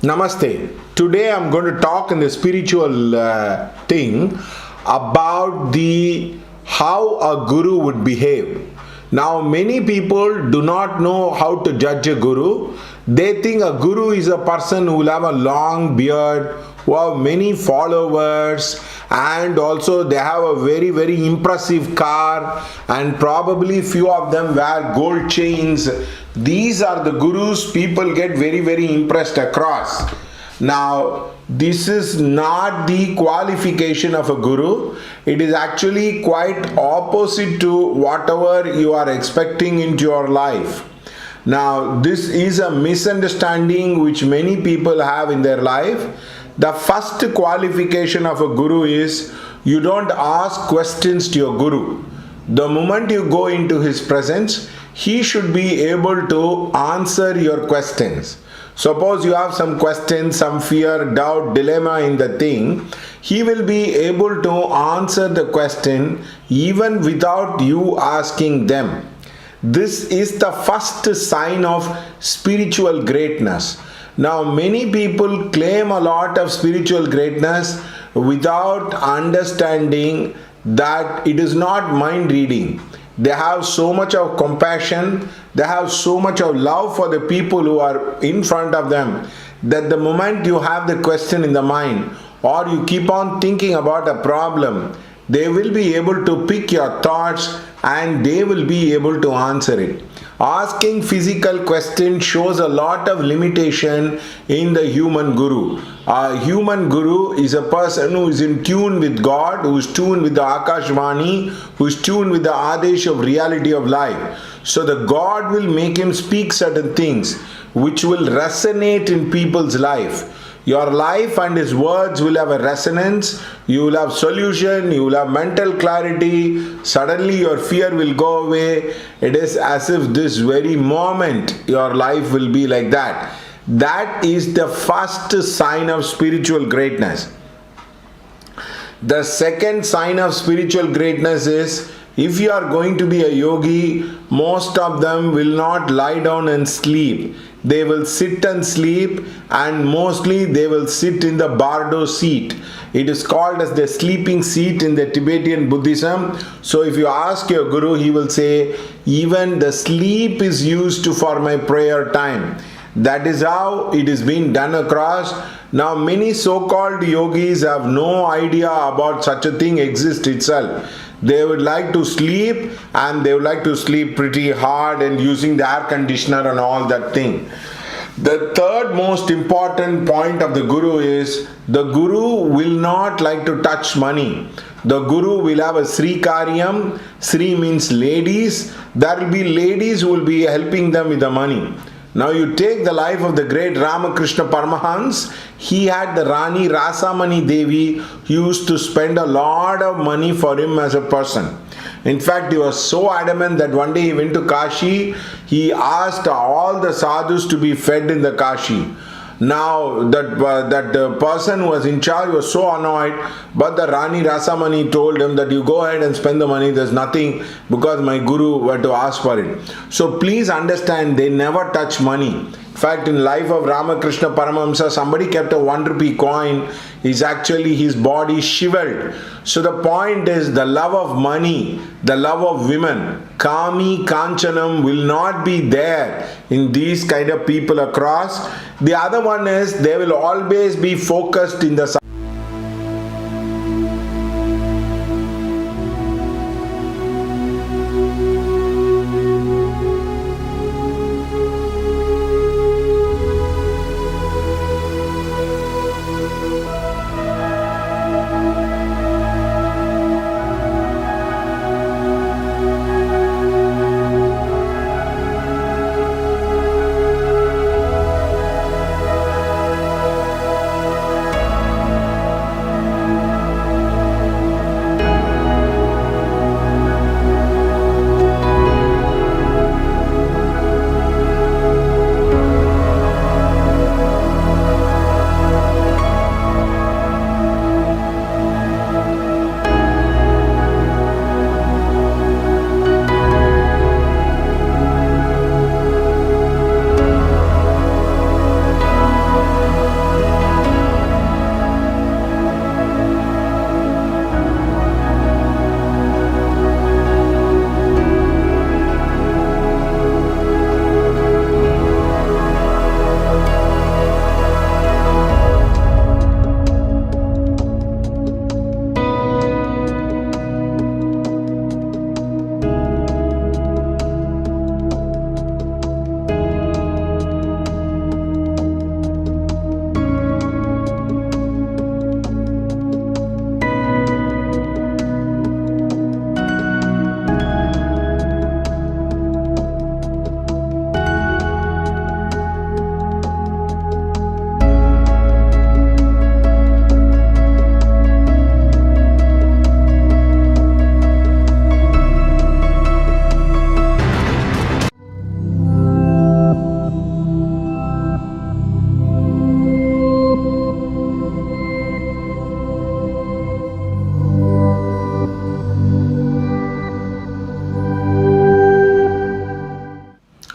Namaste. Today I'm going to talk in the spiritual thing about the how a guru would behave. Now many people do not know how to judge a guru. They think a guru is a person who will have a long beard, who have many followers, and also they have a very impressive car, and probably few of them wear gold chains. These are the gurus people get very impressed across. Now this is not the qualification of a guru. It is actually quite opposite to whatever you are expecting into your life. Now this is a misunderstanding which many people have in their life. The first qualification of a guru is you don't ask questions to your guru. The moment you go into his presence, he should be able to answer your questions. Suppose you have some questions, some fear, doubt, dilemma in the thing, he will be able to answer the question even without you asking them. This is the first sign of spiritual greatness. Now many people claim a lot of spiritual greatness without understanding that it is not mind reading. They have so much of compassion, they have so much of love for the people who are in front of them, that the moment you have the question in the mind or you keep on thinking about a problem, they will be able to pick your thoughts and they will be able to answer it. Asking physical questions shows a lot of limitation in the human guru. A human guru is a person who is in tune with God, who is tuned with the Akashvani, who is tuned with the Adesh of reality of life. So the God will make him speak certain things which will resonate in people's life. Your life and his words will have a resonance, you will have solution, you will have mental clarity, suddenly your fear will go away. It is as if this very moment your life will be like that. That is the first sign of spiritual greatness. The second sign of spiritual greatness is, if you are going to be a yogi, most of them will not lie down and sleep. They will sit and sleep, and mostly they will sit in the bardo seat. It is called as the sleeping seat in the Tibetan Buddhism. So if you ask your guru, he will say, even the sleep is used for my prayer time. That is how it is being done across. Now many so-called yogis have no idea about such a thing exists itself. They would like to sleep, and they would like to sleep pretty hard and using the air conditioner and all that thing. The third most important point of the guru is, the guru will not like to touch money. The guru will have a Sri Karyam. Sri means ladies. There will be ladies who will be helping them with the money. Now you take the life of the great Ramakrishna Paramahans. He had the Rani Rasamani Devi who used to spend a lot of money for him as a person. In fact, he was so adamant that one day he went to Kashi. He asked all the sadhus to be fed in the Kashi. Now that person who was in charge was so annoyed, but the Rani Rasamani told him that you go ahead and spend the money, there's nothing, because my guru were to ask for it. So please understand, they never touch money. In fact, in life of Ramakrishna Paramahamsa, somebody kept a 1 rupee coin. Is actually his body shivered. So the point is, the love of money, the love of women, Kami Kanchanam will not be there in these kind of people across. The other one is, they will always be focused in the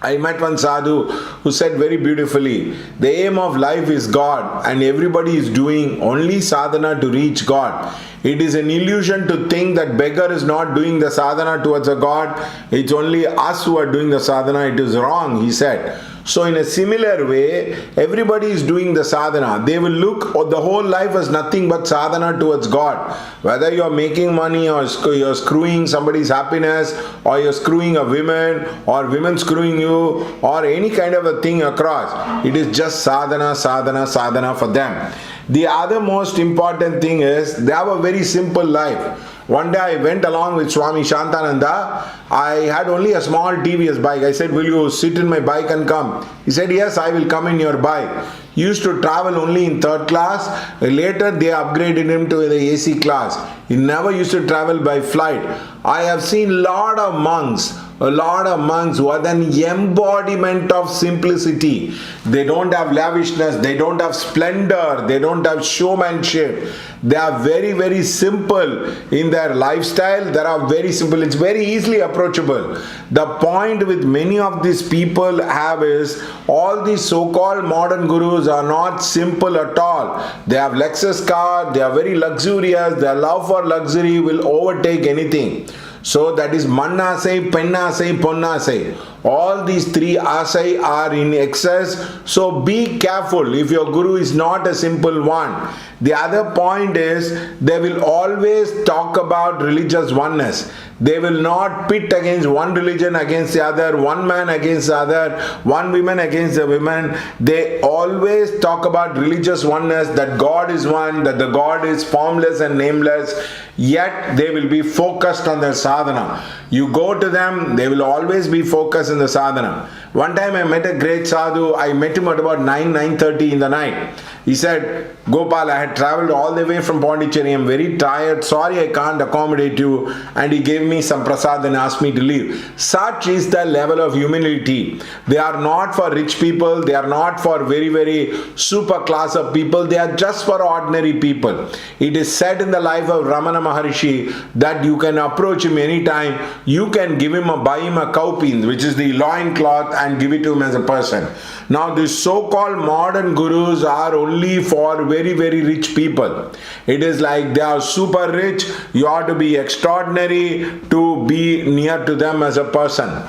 I met one sadhu who said very beautifully, the aim of life is God and everybody is doing only sadhana to reach God. It is an illusion to think that beggar is not doing the sadhana towards a God. It's only us who are doing the sadhana. It is wrong, he said. So in a similar way, everybody is doing the sadhana. They will look the whole life as nothing but sadhana towards God. Whether you are making money or you're screwing somebody's happiness, or you're screwing a woman, or women screwing you, or any kind of a thing across, it is just sadhana, sadhana, sadhana for them. The other most important thing is they have a very simple life. One day I went along with Swami Shantananda. I had only a small TVS bike. I said, will you sit in my bike and come? He said, yes, I will come in your bike. He used to travel only in third class. Later they upgraded him to the AC class. He never used to travel by flight. I have seen a lot of monks who are the embodiment of simplicity. They don't have lavishness, they don't have splendor, they don't have showmanship. They are very, very simple in their lifestyle. They are very simple. It's very easily approachable. The point with many of these people have is all these so-called modern gurus are not simple at all. They have Lexus car, they are very luxurious, their love for luxury will overtake anything. So that is mannasai, pennasai, ponnasai. All these three asai are in excess. So be careful if your guru is not a simple one. The other point is they will always talk about religious oneness. They will not pit against one religion against the other, one man against the other, one woman against the women. They always talk about religious oneness, that God is one, that the God is formless and nameless, yet they will be focused on their sadhana. You go to them, they will always be focused in the sadhana. One time I met a great sadhu. I met him at about 9:30 in the night. He said, Gopal, I had traveled all the way from Pondicherry. I am very tired. Sorry, I can't accommodate you. And he gave me some prasad and asked me to leave. Such is the level of humility. They are not for rich people. They are not for very, very super class of people. They are just for ordinary people. It is said in the life of Ramana Maharishi that you can approach him anytime. You can buy him a cowpeen, which is the loin cloth, and give it to him as a person. Now these so-called modern gurus are only for very, very rich people. It is like they are super rich. You ought to be extraordinary to be near to them as a person.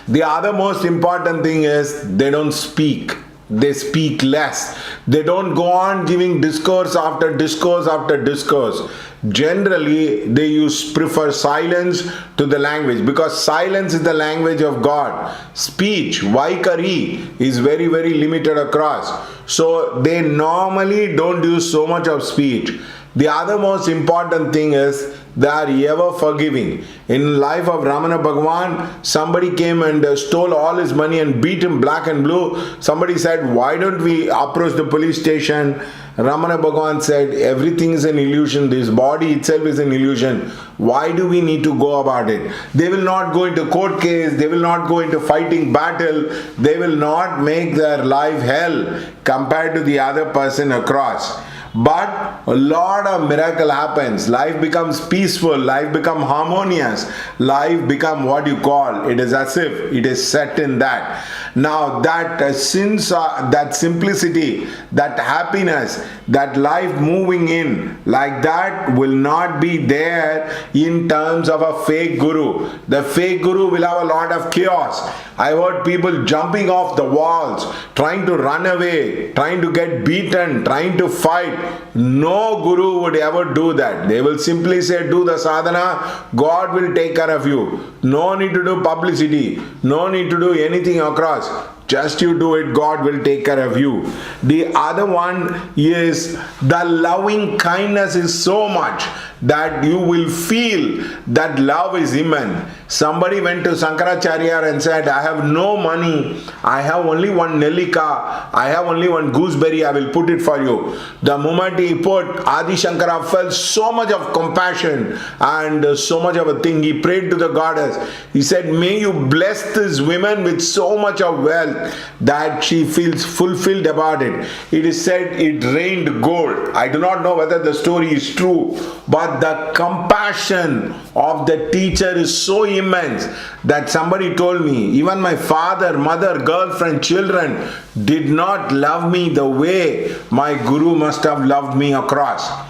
The other most important thing is they don't speak. They speak less. They don't go on giving discourse after discourse after discourse. Generally, they prefer silence to the language, because silence is the language of God. Speech, Vaikari, is very, very limited across. So they normally don't use so much of speech. The other most important thing is they are ever forgiving. In life of Ramana Bhagavan, somebody came and stole all his money and beat him black and blue. Somebody said, why don't we approach the police station? Ramana Bhagavan said, everything is an illusion. This body itself is an illusion. Why do we need to go about it? They will not go into court case. They will not go into fighting battle. They will not make their life hell compared to the other person across. But a lot of miracle happens. Life becomes peaceful. Life becomes harmonious. Life becomes what you call. It is as if it is set in that. Now that that simplicity, that happiness, that life moving in like that will not be there in terms of a fake guru. The fake guru will have a lot of chaos. I heard people jumping off the walls, trying to run away, trying to get beaten, trying to fight. No guru would ever do that. They will simply say, do the sadhana, God will take care of you. No need to do publicity, no need to do anything across. Just you do it, God will take care of you. The other one is the loving kindness is so much that you will feel that love is immense. Somebody went to Shankaracharya and said, I have no money. I have only one Nellika. I have only one gooseberry. I will put it for you. The moment he put, Adi Shankara felt so much of compassion and so much of a thing. He prayed to the goddess. He said, may you bless this woman with so much of wealth that she feels fulfilled about it. It is said it rained gold. I do not know whether the story is true, but but the compassion of the teacher is so immense that somebody told me, even my father, mother, girlfriend, children did not love me the way my guru must have loved me across.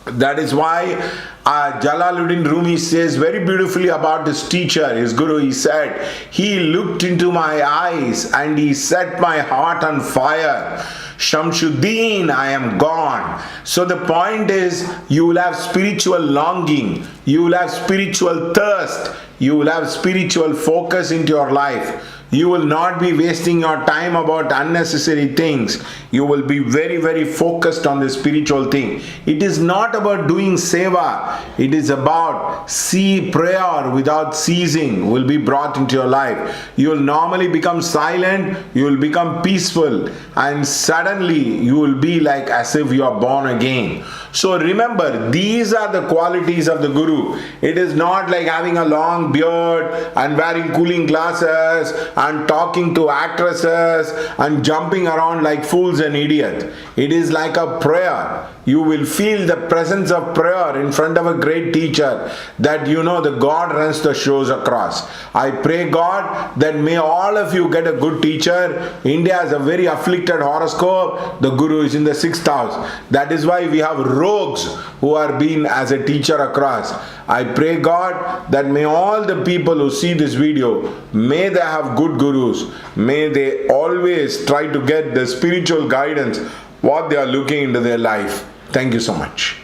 That is why Jalaluddin Rumi says very beautifully about his teacher, his guru. He said, he looked into my eyes and he set my heart on fire. Shamsuddin, I am gone. So the point is, you will have spiritual longing, you will have spiritual thirst, you will have spiritual focus into your life. You will not be wasting your time about unnecessary things. You will be very, very focused on the spiritual thing. It is not about doing seva. It is about prayer without ceasing will be brought into your life. You will normally become silent. You will become peaceful. And suddenly you will be like as if you are born again. So remember, these are the qualities of the Guru. It is not like having a long beard and wearing cooling glasses and talking to actresses and jumping around like fools and idiots. It is like a prayer. You will feel the presence of prayer in front of a great teacher, that you know the God runs the shows across. I pray God that may all of you get a good teacher. India has a very afflicted horoscope. The Guru is in the 6th house. That is why we have rogues who are being as a teacher across. I pray God that may all the people who see this video, may they have good gurus. May they always try to get the spiritual guidance what they are looking into their life. Thank you so much.